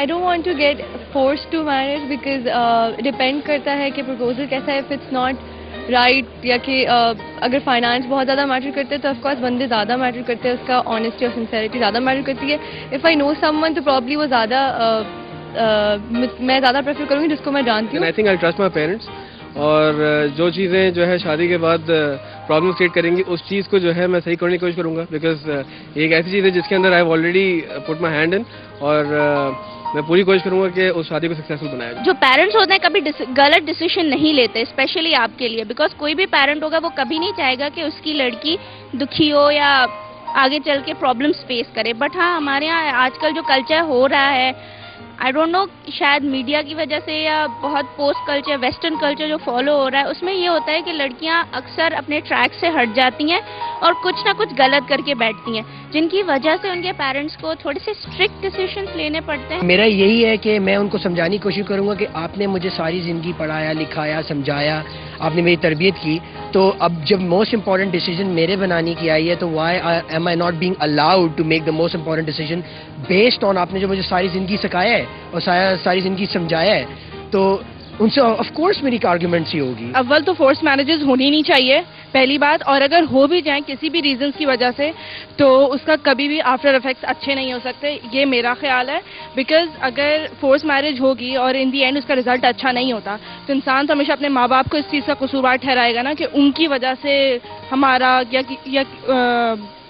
I don't want to get force to marriage because depend करता है कि proposal कैसा है. इफ इट्स नॉट राइट या कि अगर फाइनेंस बहुत ज़्यादा मैटर करते हैं तो ऑफकोर्स बंदे ज़्यादा मैटर करते हैं, उसका ऑनेस्टी और सिंसेरिटी ज़्यादा मैटर करती है. इफ़ आई नो समवन तो प्रॉब्ली वो ज़्यादा मैं ज़्यादा प्रेफर करूँगी जिसको मैं जानती हूँ. I think I trust my parents. और जो चीज़ें जो है शादी के बाद प्रॉब्लम क्रिएट करेंगी उस चीज़ को जो है मैं सही करने की कोशिश करूँगा. बिकॉज एक ऐसी चीज़ है जिसके अंदर I have already put my hand in, और मैं पूरी कोशिश करूंगा कि उस शादी को सक्सेसफुल बनाया जाए. जो पेरेंट्स होते हैं कभी गलत डिसीजन नहीं लेते, स्पेशली आपके लिए, बिकॉज कोई भी पेरेंट होगा वो कभी नहीं चाहेगा कि उसकी लड़की दुखी हो या आगे चल के प्रॉब्लम्स फेस करे. बट हाँ, हमारे यहाँ आजकल जो कल्चर हो रहा है, आई डोंट नो, शायद मीडिया की वजह से या बहुत पोस्ट कल्चर, वेस्टर्न कल्चर जो फॉलो हो रहा है, उसमें ये होता है कि लड़कियां अक्सर अपने ट्रैक से हट जाती हैं और कुछ ना कुछ गलत करके बैठती हैं, जिनकी वजह से उनके पेरेंट्स को थोड़े से स्ट्रिक्ट डिसीजंस लेने पड़ते हैं. मेरा यही है कि मैं उनको समझाने की कोशिश करूंगा कि आपने मुझे सारी जिंदगी पढ़ाया, लिखाया, समझाया, आपने मेरी तरबियत की, तो अब जब मोस्ट इंपॉर्टेंट डिसीजन मेरे बनाने की आई है तो why am I not being allowed to make the most important decision based on आपने जो मुझे सारी जिंदगी सिखाया है और सारी जिंदगी समझाया है. तो उनसे ऑफ कोर्स मेरी आर्ग्यूमेंट्स ही होगी. अव्वल तो फोर्स मैरिजेस होनी नहीं चाहिए, पहली बात. और अगर हो भी जाए किसी भी रीजंस की वजह से तो उसका कभी भी आफ्टर इफेक्ट्स अच्छे नहीं हो सकते, ये मेरा ख्याल है. बिकॉज अगर फोर्स मैरिज होगी और इन दी एंड उसका रिजल्ट अच्छा नहीं होता तो इंसान तो हमेशा अपने माँ बाप को इस चीज़ का कसूरवार ठहराएगा ना कि उनकी वजह से हमारा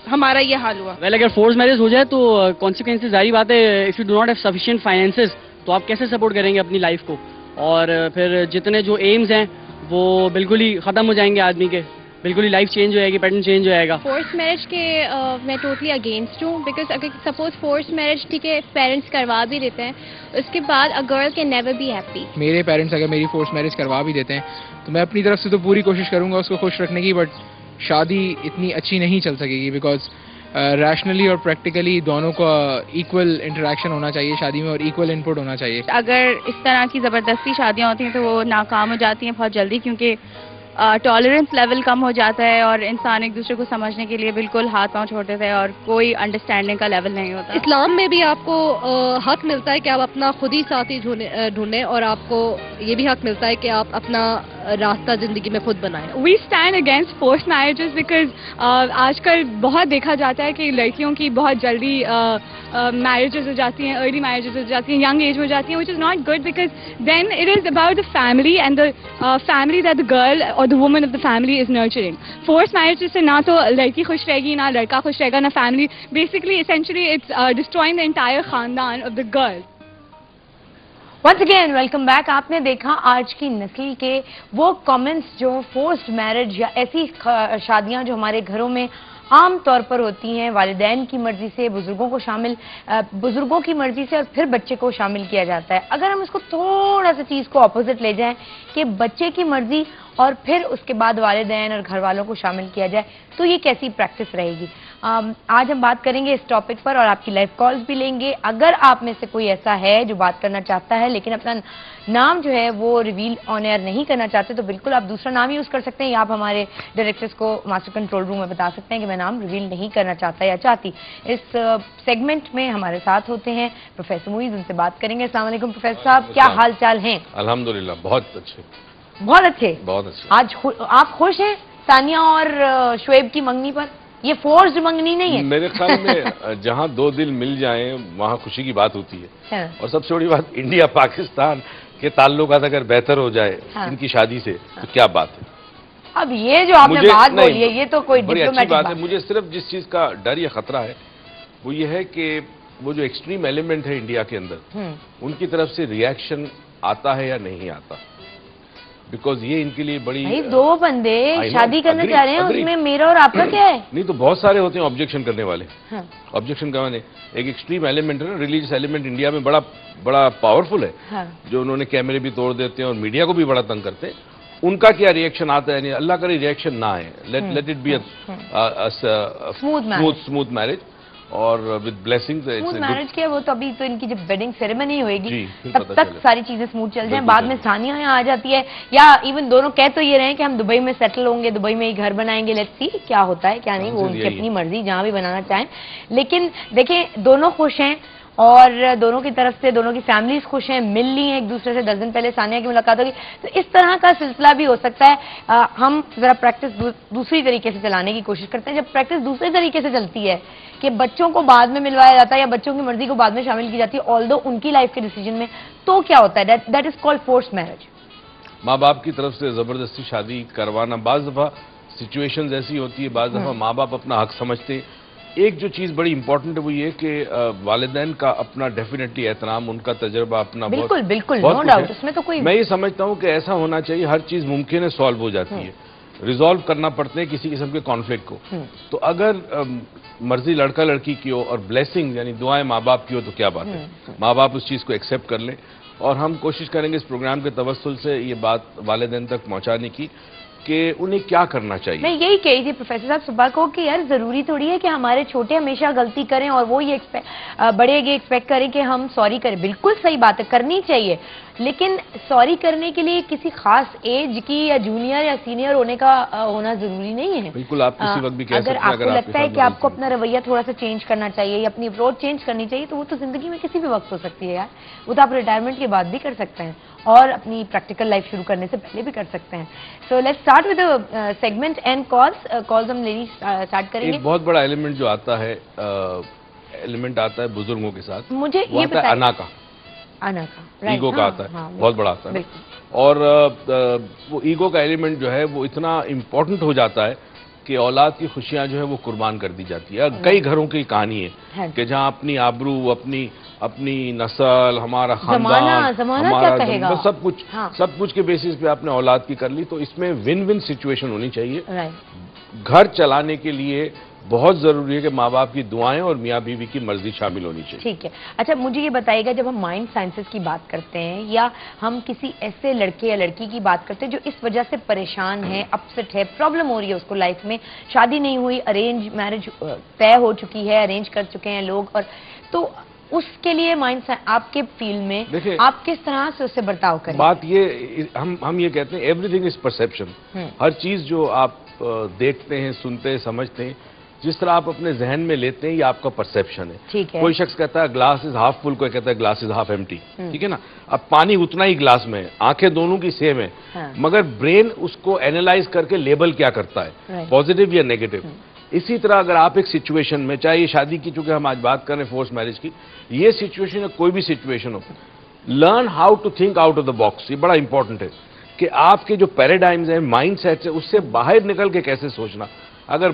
हमारा ये हाल हुआ. अगर फोर्स मैरिज हो जाए तो कॉन्सिक्वेंसेज जारी बात है. If you do not have sufficient finances तो आप कैसे सपोर्ट करेंगे अपनी लाइफ को, और फिर जितने जो एम्स हैं वो बिल्कुल ही खत्म हो जाएंगे आदमी के, बिल्कुल ही लाइफ चेंज हो जाएगी, पैटर्न चेंज हो जाएगा. फोर्स मैरिज के मैं टोटली अगेंस्ट हूँ. बिकॉज अगर सपोज फोर्स मैरिज ठीक है पेरेंट्स करवा भी देते हैं, उसके बाद a girl can never be happy. मेरे पेरेंट्स अगर मेरी फोर्स मैरिज करवा भी देते हैं तो मैं अपनी तरफ से तो पूरी कोशिश करूंगा उसको खुश रखने की, बट शादी इतनी अच्छी नहीं चल सकेगी. बिकॉज रैशनली और प्रैक्टिकली दोनों का इक्वल इंटरेक्शन होना चाहिए शादी में और इक्वल इनपुट होना चाहिए. अगर इस तरह की ज़बरदस्ती शादियाँ होती हैं तो वो नाकाम हो जाती हैं बहुत जल्दी, क्योंकि टॉलरेंस लेवल कम हो जाता है और इंसान एक दूसरे को समझने के लिए बिल्कुल हाथ पांव छोड़ देते हैं और कोई अंडरस्टैंडिंग का लेवल नहीं होता. इस्लाम में भी आपको हक मिलता है कि आप अपना खुद ही साथी ढूंढें और आपको ये भी हक मिलता है कि आप अपना रास्ता जिंदगी में खुद बनाएं. We stand against force marriages because आजकल बहुत देखा जाता है कि लड़कियों की बहुत जल्दी मैरिजेस हो जाती हैं, अर्ली मैरिजेस हो जाती हैं, यंग एज में हो जाती हैं, which is not good because then it is about the family and the family that the girl और the woman of the family is nurturing. Force marriages से ना तो लड़की खुश रहेगी, ना लड़का खुश रहेगा, ना family. Basically essentially it's destroying the entire खानदान of the girl. Once again welcome back. आपने देखा आज की नस्ल के वो कमेंट्स जो फोर्स्ड मैरिज या ऐसी शादियां जो हमारे घरों में आम तौर पर होती हैं, वालिदैन की मर्जी से, बुजुर्गों की मर्जी से और फिर बच्चे को शामिल किया जाता है. अगर हम इसको थोड़ा सा चीज़ को ऑपोजिट ले जाएं कि बच्चे की मर्जी और फिर उसके बाद वालिदैन और घर वालों को शामिल किया जाए तो ये कैसी प्रैक्टिस रहेगी. आज हम बात करेंगे इस टॉपिक पर और आपकी लाइव कॉल्स भी लेंगे. अगर आप में से कोई ऐसा है जो बात करना चाहता है लेकिन अपना नाम जो है वो रिवील ऑन एयर नहीं करना चाहते तो बिल्कुल आप दूसरा नाम यूज कर सकते हैं, या आप हमारे डायरेक्टर्स को मास्टर कंट्रोल रूम में बता सकते हैं कि मैं नाम रिवील नहीं करना चाहता या चाहती. इस सेगमेंट में हमारे साथ होते हैं प्रोफेसर मुईज, उनसे बात करेंगे. अस्सलाम वालेकुम प्रोफेसर साहब, क्या हाल चाल हैं? अल्हम्दुलिल्लाह बहुत अच्छे. बहुत अच्छे. बहुत अच्छे. आज आप खुश हैं सानिया और शुएब की मंगनी पर? ये फोर्स्ड मंगनी नहीं है. मेरे ख्याल में जहां दो दिल मिल जाएं वहां खुशी की बात होती है. और सबसे बड़ी बात इंडिया पाकिस्तान के ताल्लुकात अगर बेहतर हो जाए इनकी शादी से तो क्या बात है. अब ये जो आपने बात बोली है ये तो कोई डिप्लोमेटिक बात है. मुझे सिर्फ जिस चीज का डर या खतरा है वो ये है कि वो जो एक्सट्रीम एलिमेंट है इंडिया के अंदर उनकी तरफ से रिएक्शन आता है या नहीं आता. बिकॉज ये इनके लिए बड़ी भाई दो बंदे शादी करना चाह रहे हैं उसमें मेरा और आपका क्या है? नहीं तो बहुत सारे होते हैं ऑब्जेक्शन करने वाले. ऑब्जेक्शन करने एक एक्सट्रीम एलिमेंट है ना, रिलीजियस एलिमेंट इंडिया में बड़ा पावरफुल है. जो उन्होंने कैमरे भी तोड़ देते हैं और मीडिया को भी बड़ा तंग करते हैं. उनका क्या रिएक्शन आता है? नहीं, अल्लाह करे रिएक्शन ना आए. Let it be smooth marriage और विद ब्लेसिंग्स. स्मूथ मैरिज किया वो तो अभी तो इनकी जब वेडिंग सेरेमनी होएगी तब तक सारी चीजें स्मूथ चल जाएं. बाद में सानिया यहाँ आ जाती है या इवन दोनों कह तो ये रहे हैं कि हम दुबई में सेटल होंगे, दुबई में ही घर बनाएंगे. लेट्स सी क्या होता है क्या नहीं, वो उनकी अपनी मर्जी, जहाँ भी बनाना चाहें. लेकिन देखें दोनों खुश हैं और दोनों की तरफ से दोनों की फैमिलीज खुश हैं, मिल ली हैं एक दूसरे से। 10 दिन पहले सानिया की मुलाकात होगी, तो इस तरह का सिलसिला भी हो सकता है। हम जरा प्रैक्टिस दूसरी तरीके से चलाने की कोशिश करते हैं। जब प्रैक्टिस दूसरे तरीके से चलती है कि बच्चों को बाद में मिलवाया जाता है या बच्चों की मर्जी को बाद में शामिल की जाती है, ऑल्दो उनकी लाइफ के डिसीजन में, तो क्या होता है? That is called forced marriage. माँ बाप की तरफ से जबरदस्ती शादी करवाना, बाज दफा सिचुएशंस ऐसी होती है, बाज दफा माँ बाप अपना हक समझते हैं। एक जो चीज बड़ी इंपॉर्टेंट है वो ये कि वालिदैन का अपना डेफिनेटली एहतराम, उनका तजर्बा अपना बिल्कुल बिल्कुल नो डाउट, उसमें तो कोई, मैं ये समझता हूँ कि ऐसा होना चाहिए, हर चीज मुमकिन है, सॉल्व हो जाती है, रिजॉल्व करना पड़ते हैं किसी किस्म के कॉन्फ्लिक्ट को। तो अगर मर्जी लड़का लड़की की हो और ब्लेसिंग यानी दुआएं माँ बाप की हो तो क्या बात है, माँ बाप उस चीज को एक्सेप्ट कर लें। और हम कोशिश करेंगे इस प्रोग्राम के तवस्सुल से ये बात वालिदैन तक पहुंचाने की कि उन्हें क्या करना चाहिए। मैं यही कह रही थी प्रोफेसर साहब सुबह को कि यार जरूरी थोड़ी है कि हमारे छोटे हमेशा गलती करें और वो ये बड़े ये एक्सपेक्ट करें कि हम सॉरी करें। बिल्कुल सही बात है, करनी चाहिए, लेकिन सॉरी करने के लिए किसी खास एज की या जूनियर या सीनियर होने का होना जरूरी नहीं है। बिल्कुल, आप किसी वक्त भी कह सकते हैं। अगर आपको लगता है कि आपको अपना रवैया थोड़ा सा चेंज करना चाहिए या अपनी अप्रोच चेंज करनी चाहिए, तो वो तो जिंदगी में किसी भी वक्त हो सकती है यार। वो तो आप रिटायरमेंट के बाद भी कर सकते हैं और अपनी प्रैक्टिकल लाइफ शुरू करने से पहले भी कर सकते हैं। So let's start with segment and calls हम लेडी स्टार्ट करेंगे। एक बहुत बड़ा एलिमेंट जो आता है, एलिमेंट आता है बुजुर्गों के साथ, मुझे ये आता है अना का, ईगो का आता है, बहुत बड़ा आता है। और वो ईगो का एलिमेंट जो है वो इतना इम्पोर्टेंट हो जाता है कि औलाद की खुशियां जो है वो कुर्बान कर दी जाती है। कई घरों की कहानी है कि जहां अपनी आबरू, अपनी नस्ल, हमारा खानदान, हमारा सब कुछ के बेसिस पे आपने औलाद की कर ली। तो इसमें विन विन सिचुएशन होनी चाहिए। घर चलाने के लिए बहुत जरूरी है कि माँ बाप की दुआएं और मियाँ बीवी की मर्जी शामिल होनी चाहिए। ठीक है, अच्छा मुझे ये बताइएगा, जब हम माइंड साइंसेस की बात करते हैं या हम किसी ऐसे लड़के या लड़की की बात करते हैं जो इस वजह से परेशान है, अपसेट है, प्रॉब्लम हो रही है उसको लाइफ में, शादी नहीं हुई, अरेंज मैरिज तय हो चुकी है, अरेंज कर चुके हैं लोग, और तो उसके लिए माइंड आपके फील्ड में आप किस तरह से उससे बर्ताव करें? बात ये हम ये कहते हैं एवरीथिंग इज परसेप्शन। हर चीज जो आप देखते हैं, सुनते हैं, समझते हैं, जिस तरह आप अपने जहन में लेते हैं, ये आपका परसेप्शन है। ठीक है। कोई शख्स कहता है ग्लास इज हाफ फुल, कोई कहता है ग्लास इज हाफ एम्प्टी। ठीक है ना। अब पानी उतना ही ग्लास में है, आंखें दोनों की सेम है, मगर ब्रेन उसको एनालाइज करके लेबल क्या करता है, पॉजिटिव या नेगेटिव। इसी तरह अगर आप एक सिचुएशन में, चाहे ये शादी की, चूंकि हम आज बात कर रहे हैं फोर्स मैरिज की, ये सिचुएशन या कोई भी सिचुएशन हो, learn how to think out of the box. ये बड़ा इंपॉर्टेंट है कि आपके जो पैराडाइम्स हैं, माइंड सेट्स है, उससे बाहर निकल के कैसे सोचना। अगर